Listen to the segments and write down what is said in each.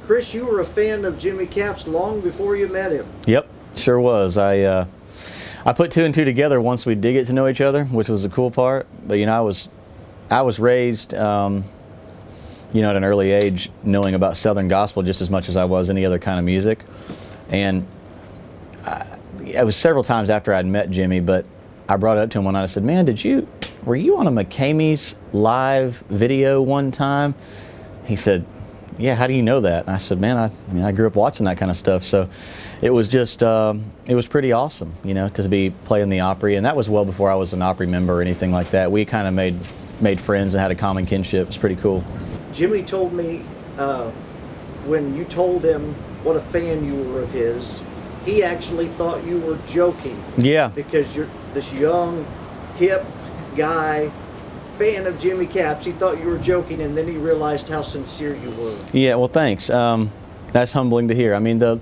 Chris, you were a fan of Jimmy Capps long before you met him. Yep, sure was. I put two and two together once we did get to know each other, which was the cool part. But I was raised, at an early age, knowing about Southern Gospel just as much as I was any other kind of music. And it was several times after I'd met Jimmy, but I brought it up to him one night. I said, "Man, were you on a McCamey's live video one time?" He said, "Yeah, how do you know that?" And I said, "Man, I grew up watching that kind of stuff." So it was just, it was pretty awesome, to be playing the Opry. And that was well before I was an Opry member or anything like that. We kind of made friends and had a common kinship. It was pretty cool. Jimmy told me when you told him what a fan you were of his, he actually thought you were joking. Yeah. Because you're this young, hip guy, fan of Jimmy Capps. He thought you were joking, and then he realized how sincere you were. Yeah, well, thanks. That's humbling to hear. I mean, the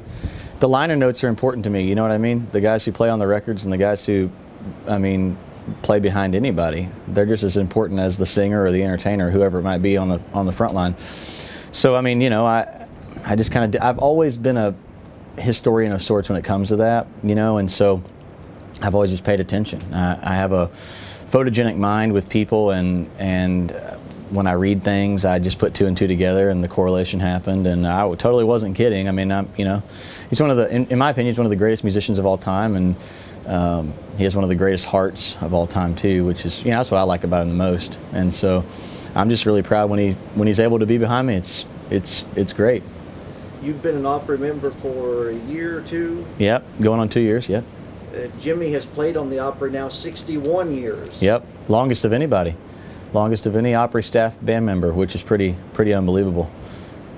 liner notes are important to me, you know what I mean? The guys who play on the records and the guys who, play behind anybody, they're just as important as the singer or the entertainer, whoever it might be on the front line. So, I just kind of, I've always been a historian of sorts when it comes to that, and so I've always just paid attention. I have a photogenic mind with people, and when I read things, I just put two and two together, and the correlation happened, and I totally wasn't kidding. He's one of the, in my opinion, he's one of the greatest musicians of all time, and he has one of the greatest hearts of all time too, which is, that's what I like about him the most. And so I'm just really proud when he's able to be behind me. It's great. You've been an Opry member for a year or two? Yep, going on 2 years, yep. Jimmy has played on the Opry now 61 years. Yep, longest of anybody. Longest of any Opry staff band member, which is pretty unbelievable.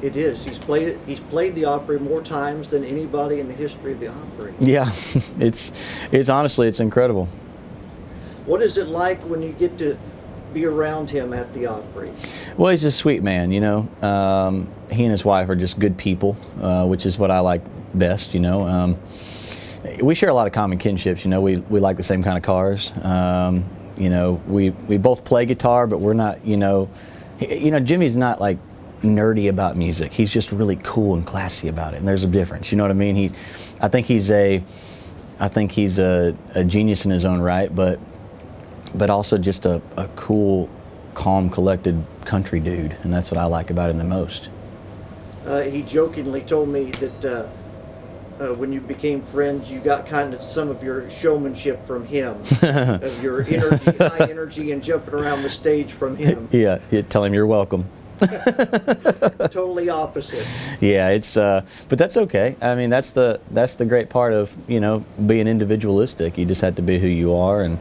It is. He's played the Opry more times than anybody in the history of the Opry. Yeah, it's honestly, it's incredible. What is it like when you get to be around him at the Opry? Well, he's a sweet man, He and his wife are just good people, which is what I like best, We share a lot of common kinships, We like the same kind of cars. We both play guitar, but we're not, Jimmy's not like nerdy about music. He's just really cool and classy about it, and there's a difference. You know what I mean? I think he's a genius in his own right, but also just a cool, calm, collected country dude, and that's what I like about him the most. He jokingly told me that when you became friends, you got kind of some of your showmanship from him, of your energy, high energy, and jumping around the stage from him. Yeah, tell him you're welcome. Totally opposite. Yeah, but that's okay. That's the great part of being individualistic. You just have to be who you are, and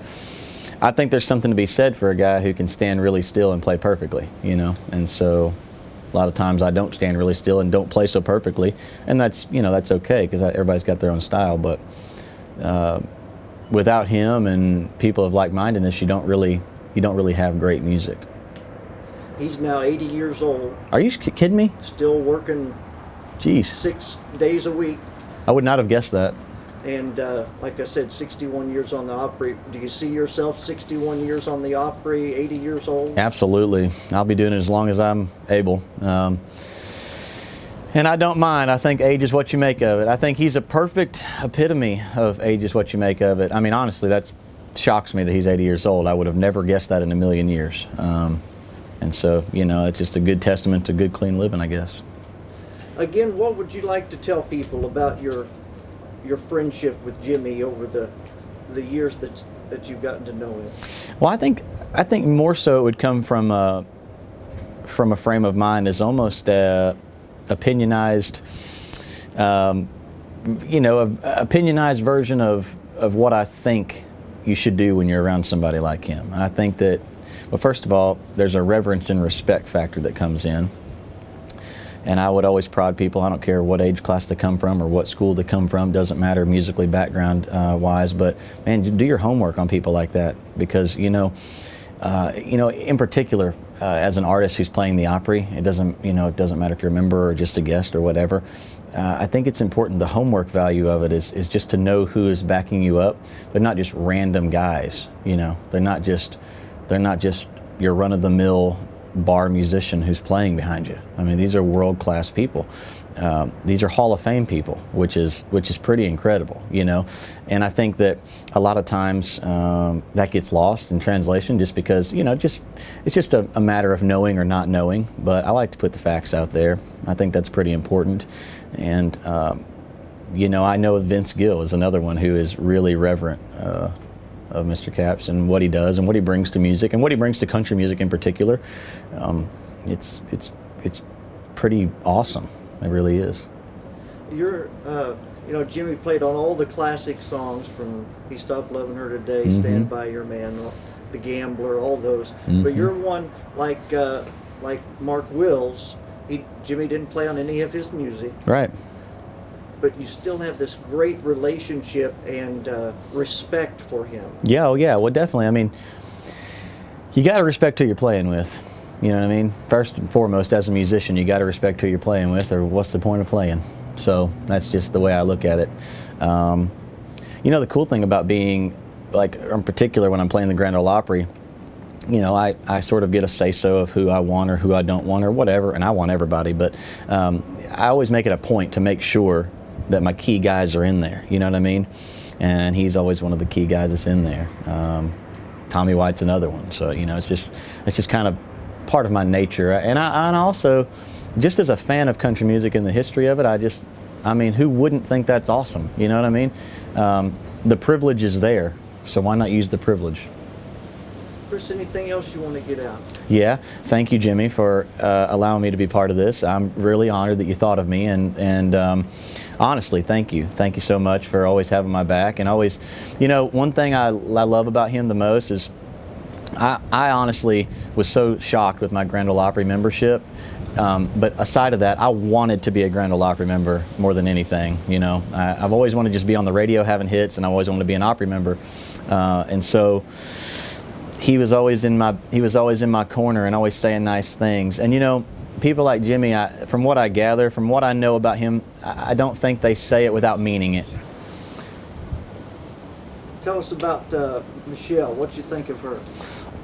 I think there's something to be said for a guy who can stand really still and play perfectly. And so a lot of times I don't stand really still and don't play so perfectly, and that's okay because everybody's got their own style. But without him and people of like-mindedness, you don't really have great music. He's now 80 years old. Are you kidding me? Still working. Jeez. 6 days a week. I would not have guessed that. And like I said, 61 years on the Opry. Do you see yourself 61 years on the Opry, 80 years old? Absolutely. I'll be doing it as long as I'm able. And I don't mind. I think age is what you make of it. I think he's a perfect epitome of age is what you make of it. Honestly, that shocks me that he's 80 years old. I would have never guessed that in a million years. And so, it's just a good testament to good, clean living, I guess. Again, what would you like to tell people about your friendship with Jimmy over the years that you've gotten to know him? Well, I think more so it would come from a frame of mind as almost opinionized, opinionized version of what I think you should do when you're around somebody like him. I think that, well, first of all, there's a reverence and respect factor that comes in. And I would always prod people, I don't care what age class they come from or what school they come from, doesn't matter musically background wise, but man, do your homework on people like that, because in particular, as an artist who's playing the Opry, it doesn't matter if you're a member or just a guest or whatever. I think it's important. The homework value of it is just to know who is backing you up. They're not just random guys, They're not just your run-of-the-mill bar musician who's playing behind you. These are world-class people. these are Hall of Fame people, which is pretty incredible, you know. And I think that a lot of times that gets lost in translation, just because, you know, it's just a matter of knowing or not knowing. But I like to put the facts out there. I think that's pretty important. And you know, I know Vince Gill is another one who is really reverent of Mr. Capps and what he does and what he brings to music and what he brings to country music in particular. It's pretty awesome. It really is. You know, Jimmy played on all the classic songs from "He Stopped Loving Her Today," "Stand By Your Man," "The Gambler," all those. But you're one like Mark Wills. Jimmy didn't play on any of his music. Right. But you still have this great relationship and respect for him. Yeah, oh yeah, well definitely. I mean, you got to respect who you're playing with. You know what I mean? First and foremost, as a musician, you got to respect who you're playing with, or what's the point of playing? So that's just the way I look at it. You know, the cool thing about being, like, in particular when I'm playing the Grand Ole Opry, you know, I sort of get a say-so of who I want or who I don't want or whatever, and I want everybody, but I always make it a point to make sure that my key guys are in there, you know what I mean? And he's always one of the key guys that's in there. Tommy White's another one, so, you know, it's just kind of part of my nature. And I also, just as a fan of country music and the history of it, I mean, who wouldn't think that's awesome? You know what I mean? The privilege is there, so why not use the privilege? Chris, anything else you want to get out? Yeah, thank you, Jimmy, for allowing me to be part of this. I'm really honored that you thought of me, and honestly, thank you. Thank you so much for always having my back, and always, you know, one thing I love about him the most is I honestly was so shocked with my Grand Ole Opry membership, but aside of that, I wanted to be a Grand Ole Opry member more than anything. You know, I've always wanted to just be on the radio having hits, and I always wanted to be an Opry member, and so he was always in my corner and always saying nice things. And you know, people like Jimmy, from what I gather, from what I know about him, I don't think they say it without meaning it. Tell us about Michelle. What you think of her?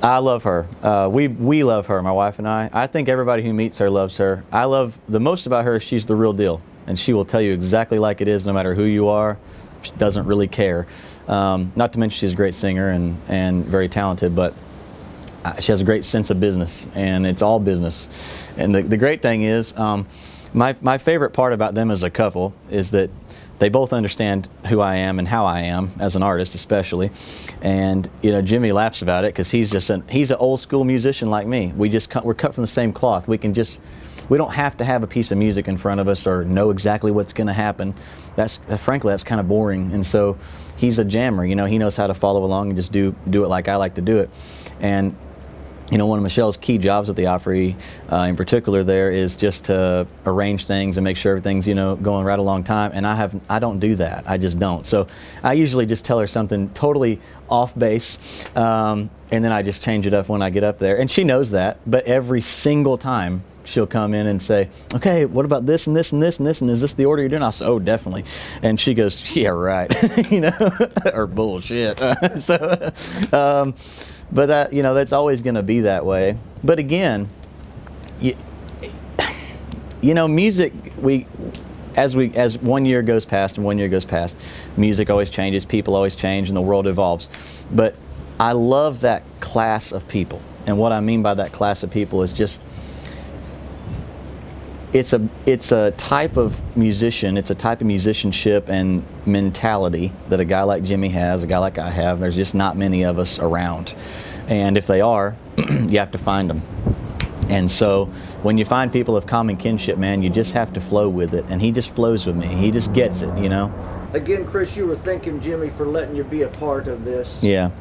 I love her. We love her, my wife and I. I think everybody who meets her loves her. I love the most about her, she's the real deal. And she will tell you exactly like it is, no matter who you are. She doesn't really care. Not to mention she's a great singer and very talented, but she has a great sense of business, and it's all business. And the great thing is, my favorite part about them as a couple is that they both understand who I am and how I am as an artist, especially. And you know, Jimmy laughs about it because he's an old school musician like me. We're cut from the same cloth. We don't have to have a piece of music in front of us or know exactly what's going to happen. Frankly, that's kind of boring. And so he's a jammer. You know, he knows how to follow along and just do it like I like to do it. And you know, one of Michelle's key jobs at the Opry, in particular, there is just to arrange things and make sure everything's, you know, going right along time. And I don't do that. I just don't. So I usually just tell her something totally off base, and then I just change it up when I get up there. And she knows that. But every single time she'll come in and say, "Okay, what about this and this and this and this? And is this the order you're doing?" I'll say, "Oh, definitely." And she goes, "Yeah, right," you know, or bullshit. But that, you know, that's always going to be that way. But again, you know, music, as 1 year goes past and 1 year goes past, music always changes, people always change, and the world evolves. But I love that class of people. And what I mean by that class of people is just, it's a type of musician, it's a type of musicianship and mentality that a guy like Jimmy has, a guy like I have. There's just not many of us around. And if they are, you have to find them. And so when you find people of common kinship, man, you just have to flow with it. And he just flows with me. He just gets it, you know? Again, Chris, you were thanking Jimmy for letting you be a part of this. Yeah.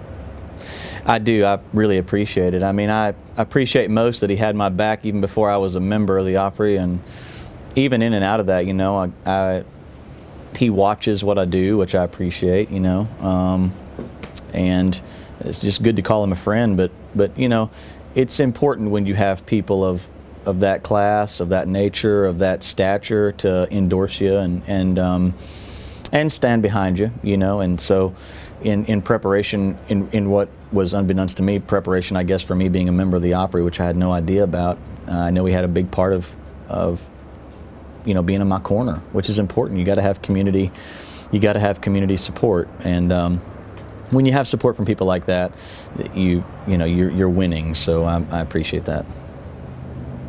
I do. I really appreciate it. I mean, I appreciate most that he had my back even before I was a member of the Opry, and even in and out of that, you know, he watches what I do, which I appreciate, you know, and it's just good to call him a friend. But you know, it's important when you have people of that class, of that nature, of that stature to endorse you and stand behind you, you know. And so in preparation, in what was unbeknownst to me, preparation, I guess, for me being a member of the Opry, which I had no idea about. I know he had a big part of being in my corner, which is important. You got to have community. You got to have community support, and when you have support from people like that, you're winning. So I appreciate that.